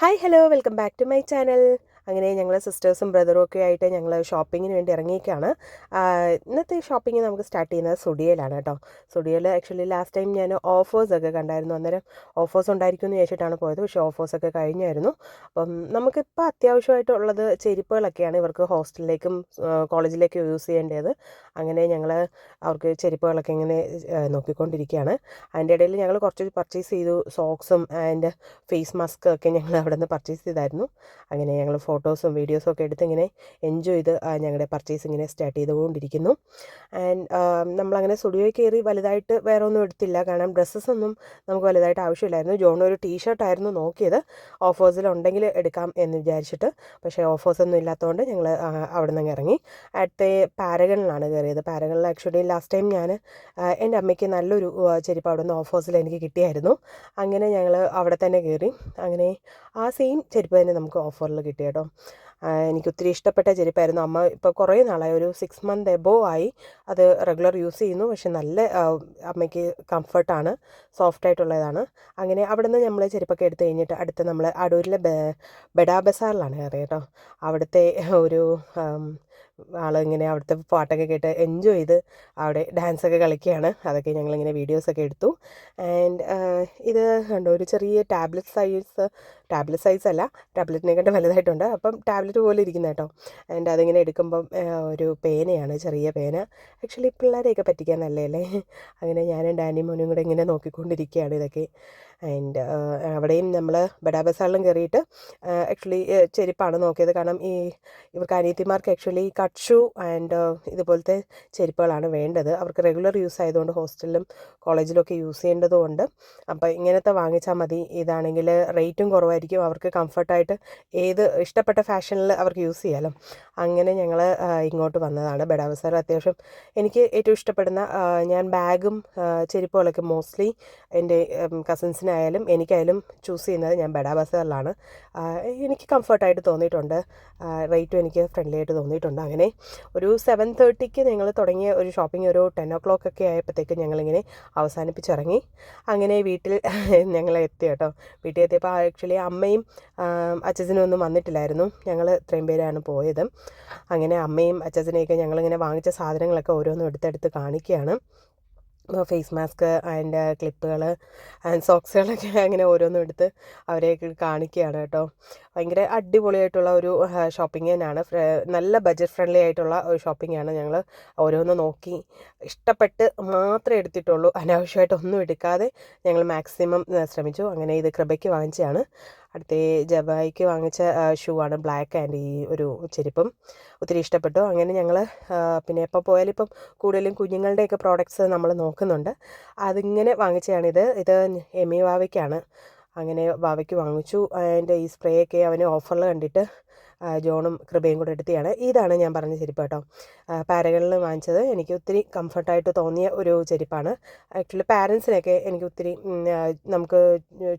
Hi hello welcome back to my channel. അങ്ങനെ ഞങ്ങൾ സിസ്റ്റേഴ്സും ബ്രദറും ഒക്കെ ആയിട്ട് ഞങ്ങൾ ഷോപ്പിങ്ങിന് വേണ്ടി ഇറങ്ങിയേക്കാണ്. ഇന്നത്തെ ഷോപ്പിംഗ് നമുക്ക് സ്റ്റാർട്ട് ചെയ്യുന്നത് സുഡിയയിലാണ് കേട്ടോ. സുഡിയയിൽ ആക്ച്വലി ലാസ്റ്റ് ടൈം ഞാൻ ഓഫേഴ്സൊക്കെ കണ്ടായിരുന്നു. അന്നേരം ഓഫേഴ്സ് ഉണ്ടായിരിക്കും എന്ന് ചോദിച്ചിട്ടാണ് പോയത്. പക്ഷേ ഓഫേഴ്സൊക്കെ കഴിഞ്ഞായിരുന്നു. അപ്പം നമുക്കിപ്പോൾ അത്യാവശ്യമായിട്ടുള്ളത് ചെരുപ്പുകളൊക്കെയാണ് ഇവർക്ക് ഹോസ്റ്റലിലേക്കും കോളേജിലേക്കും യൂസ് ചെയ്യേണ്ടത്. അങ്ങനെ ഞങ്ങൾ അവർക്ക് ചെരുപ്പുകളൊക്കെ ഇങ്ങനെ നോക്കിക്കൊണ്ടിരിക്കുകയാണ്. അതിൻ്റെ ഇടയിൽ ഞങ്ങൾ കുറച്ച് പർച്ചേസ് ചെയ്തു. സോക്സും ആൻഡ് ഫേസ് മാസ്ക് ഒക്കെ ഞങ്ങൾ അവിടെ നിന്ന് പർച്ചേസ് ചെയ്തായിരുന്നു. അങ്ങനെ ഞങ്ങൾ ഫോട്ടോസും വീഡിയോസും ഒക്കെ എടുത്ത് ഇങ്ങനെ എൻജോയ് ചെയ്ത് ഞങ്ങളുടെ പർച്ചേസ് ഇങ്ങനെ സ്റ്റാർട്ട് ചെയ്തുകൊണ്ടിരിക്കുന്നു. ആൻഡ് നമ്മളങ്ങനെ സ്റ്റുഡിയോയിൽ കയറി വലുതായിട്ട് വേറെ ഒന്നും എടുത്തില്ല. കാരണം ഡ്രസ്സസൊന്നും നമുക്ക് വലുതായിട്ട് ആവശ്യമില്ലായിരുന്നു. ജോൺ ഒരു ടീഷർട്ടായിരുന്നു നോക്കിയത്, ഓഫേഴ്സിലുണ്ടെങ്കിൽ എടുക്കാം എന്ന് വിചാരിച്ചിട്ട്. പക്ഷേ ഓഫേഴ്സൊന്നും ഇല്ലാത്തതുകൊണ്ട് ഞങ്ങൾ അവിടെ നിന്ന് ഇറങ്ങി. അടുത്ത പാരഗണിലാണ് കയറിയത്. പാരഗണിൽ ആക്ച്വലി ലാസ്റ്റ് ടൈം ഞാൻ എൻ്റെ അമ്മയ്ക്ക് നല്ലൊരു ചെരുപ്പ് അവിടെ നിന്ന് ഓഫേഴ്സിൽ എനിക്ക് കിട്ടിയായിരുന്നു. അങ്ങനെ ഞങ്ങൾ അവിടെ തന്നെ കയറി. അങ്ങനെ ആ സെയിം ചെരുപ്പ് തന്നെ നമുക്ക് ഓഫറിൽ കിട്ടി കേട്ടോ. എനിക്ക് ഒത്തിരി ഇഷ്ടപ്പെട്ട ചെരുപ്പായിരുന്നു. അമ്മ ഇപ്പോൾ കുറേ നാളായി, ഒരു 6 months എബോവ് ആയി അത് റെഗുലർ യൂസ് ചെയ്യുന്നു. പക്ഷെ നല്ല അമ്മയ്ക്ക് കംഫർട്ടാണ്, സോഫ്റ്റായിട്ടുള്ളതാണ്. അങ്ങനെ അവിടെ നിന്ന് നമ്മൾ ചെരുപ്പൊക്കെ എടുത്ത് കഴിഞ്ഞിട്ട് അടുത്ത് നമ്മൾ അടൂരിലെ ബഡാ ബസാറിലാണ് കയറി കേട്ടോ. അവിടുത്തെ ഒരു ആളിങ്ങനെ അവിടുത്തെ പാട്ടൊക്കെ കേട്ട് എൻജോയ് ചെയ്ത് അവിടെ ഡാൻസൊക്കെ കളിക്കുകയാണ്. അതൊക്കെ ഞങ്ങളിങ്ങനെ വീഡിയോസൊക്കെ എടുത്തു. ആൻഡ് ഇത് കണ്ടോ, ഒരു ചെറിയ ടാബ്ലറ്റ് സൈസ് അല്ല, ടാബ്ലറ്റിനെക്കാട്ട് വലുതായിട്ടുണ്ട്. അപ്പം ടാബ്ലറ്റ് പോലെ ഇരിക്കുന്ന കേട്ടോ. ആൻഡ് അതിങ്ങനെ എടുക്കുമ്പം ഒരു പേനയാണ്, ചെറിയ പേന. ആക്ച്വലി പിള്ളേരെയൊക്കെ പറ്റിക്കാൻ നല്ലതല്ലേ. അങ്ങനെ ഞാനും ഡാനിയും മോനും കൂടെ ഇങ്ങനെ നോക്കിക്കൊണ്ടിരിക്കുകയാണ് ഇതൊക്കെ. ആൻഡ് അവിടെയും നമ്മൾ ബഡാ ബസാറിലും കയറിയിട്ട് ആക്ച്വലി ചെരുപ്പാണ് നോക്കിയത്. കാരണം ഇവർക്ക് അനിയത്തിമാർക്ക് ആക്ച്വലി കട്ട് ഷൂ ആൻഡ് ഇതുപോലത്തെ ചെരുപ്പുകളാണ് വേണ്ടത്. അവർക്ക് റെഗുലർ യൂസ് ആയതുകൊണ്ട് ഹോസ്റ്റലിലും കോളേജിലൊക്കെ യൂസ് ചെയ്യേണ്ടതുകൊണ്ട്. അപ്പോൾ ഇങ്ങനത്തെ വാങ്ങിച്ചാൽ മതി. ഇതാണെങ്കിൽ റേറ്റും കുറവായിരിക്കും, അവർക്ക് കംഫർട്ടായിട്ട് ഏത് ഇഷ്ടപ്പെട്ട ഫാഷനിൽ അവർക്ക് യൂസ് ചെയ്യാമല്ലോ. അങ്ങനെ ഞങ്ങൾ ഇങ്ങോട്ട് വന്നതാണ്. ബഡാ ബസാർ അത്യാവശ്യം എനിക്ക് ഏറ്റവും ഇഷ്ടപ്പെടുന്ന, ഞാൻ ബാഗും ചെരുപ്പുകളൊക്കെ മോസ്റ്റ്ലി എൻ്റെ കസിൻസിനായാലും എനിക്കായാലും ചൂസ് ചെയ്യുന്നത് ഞാൻ ബഡാ ബസാറിലാണ്. എനിക്ക് കംഫർട്ടായിട്ട് തോന്നിയിട്ടുണ്ട്. റേറ്റും എനിക്ക് ഫ്രണ്ട്ലി ആയിട്ട് തോന്നിയിട്ടുണ്ട്. അങ്ങനെ ഒരു 7:30 ഞങ്ങൾ തുടങ്ങിയ ഒരു ഷോപ്പിംഗ് ഒരു 10 o'clock ഒക്കെ ആയപ്പോഴത്തേക്ക് ഞങ്ങളിങ്ങനെ അവസാനിപ്പിച്ചിറങ്ങി. അങ്ങനെ വീട്ടിൽ ഞങ്ങൾ എത്തി കേട്ടോ. വീട്ടിൽ എത്തിയപ്പോൾ ആക്ച്വലി അമ്മയും അച്ഛനും ഒന്നും വന്നിട്ടില്ലായിരുന്നു. ഞങ്ങൾ ഇത്രയും പേരാണ് പോയത്. അങ്ങനെ അമ്മയും അച്ഛനെയൊക്കെ ഞങ്ങളിങ്ങനെ വാങ്ങിച്ച സാധനങ്ങളൊക്കെ ഓരോന്നും എടുത്തെടുത്ത് കാണിക്കുകയാണ്. ഫേസ് മാസ്ക് ആൻഡ് ക്ലിപ്പുകൾ ആൻഡ് സോക്സുകളൊക്കെ അങ്ങനെ ഓരോന്നും എടുത്ത് അവരെ കാണിക്കുകയാണ് കേട്ടോ. ഭയങ്കര അടിപൊളിയായിട്ടുള്ള ഒരു ഷോപ്പിംഗ് തന്നെയാണ്. നല്ല ബഡ്ജറ്റ് ഫ്രണ്ട്ലി ആയിട്ടുള്ള ഒരു ഷോപ്പിംഗാണ്. ഞങ്ങൾ ഓരോന്ന് നോക്കി ഇഷ്ടപ്പെട്ട് മാത്രമേ എടുത്തിട്ടുള്ളൂ. അനാവശ്യമായിട്ടൊന്നും എടുക്കാതെ ഞങ്ങൾ മാക്സിമം ശ്രമിച്ചു. അങ്ങനെ ഇത് കൃപയ്ക്ക് വാങ്ങിച്ചതാണ്. അടുത്ത ജബായിക്ക് വാങ്ങിച്ച ഷൂ ആണ്, ബ്ലാക്ക് ആൻഡ് ഈ ഒരു ചെരുപ്പും ഒത്തിരി ഇഷ്ടപ്പെട്ടു. അങ്ങനെ ഞങ്ങൾ പിന്നെ എപ്പോൾ പോയാലും ഇപ്പം കൂടുതലും കുഞ്ഞുങ്ങളുടെയൊക്കെ പ്രോഡക്റ്റ്സ് നമ്മൾ നോക്കുന്നുണ്ട്. അതിങ്ങനെ വാങ്ങിച്ചതാണിത്. ഇത് എമി വാവയ്ക്കാണ്. അങ്ങനെ വാവയ്ക്ക് വാങ്ങിച്ചു. അതിൻ്റെ ഈ സ്പ്രേ ഒക്കെ അവന് ഓഫറിൽ കണ്ടിട്ട് ജോണും കൃപയും കൂടെ എടുത്തിയാണ്. ഇതാണ് ഞാൻ പറഞ്ഞ ചെരുപ്പ് കേട്ടോ. പാരഗണിൽ വാങ്ങിച്ചത്. എനിക്ക് ഒത്തിരി കംഫർട്ടായിട്ട് തോന്നിയ ഒരു ചെരുപ്പാണ്. ആക്ച്വലി പാരൻസിനൊക്കെ എനിക്ക് ഒത്തിരി നമുക്ക്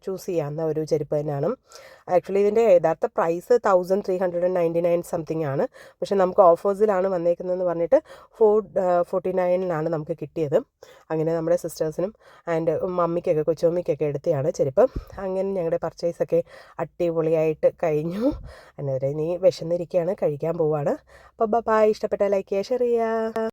ചൂസ് ചെയ്യാവുന്ന ഒരു ചെരുപ്പ് തന്നെയാണ്. ആക്ച്വലി ഇതിൻ്റെ യഥാർത്ഥ പ്രൈസ് 1399 സംതിങ് ആണ്. പക്ഷെ നമുക്ക് ഓഫേഴ്സിലാണ് വന്നേക്കുന്നതെന്ന് പറഞ്ഞിട്ട് 449 നമുക്ക് കിട്ടിയത്. അങ്ങനെ നമ്മുടെ സിസ്റ്റേഴ്സിനും ആൻഡ് മമ്മിക്കൊക്കെ കൊച്ചുമമ്മിക്കൊക്കെ എടുത്തതാണ് ചെരുപ്പ്. അങ്ങനെ ഞങ്ങളുടെ പർച്ചേസൊക്കെ അടിപൊളിയായിട്ട് കഴിഞ്ഞു. അന്നേരം ഇനി വിശന്നിരിക്കുകയാണ്, കഴിക്കാൻ പോവുകയാണ്. അപ്പോൾ ബൈ. ഇഷ്ടപ്പെട്ട ലൈക്ക് ചെയ്യുക, ഷെയർ ചെയ്യുക.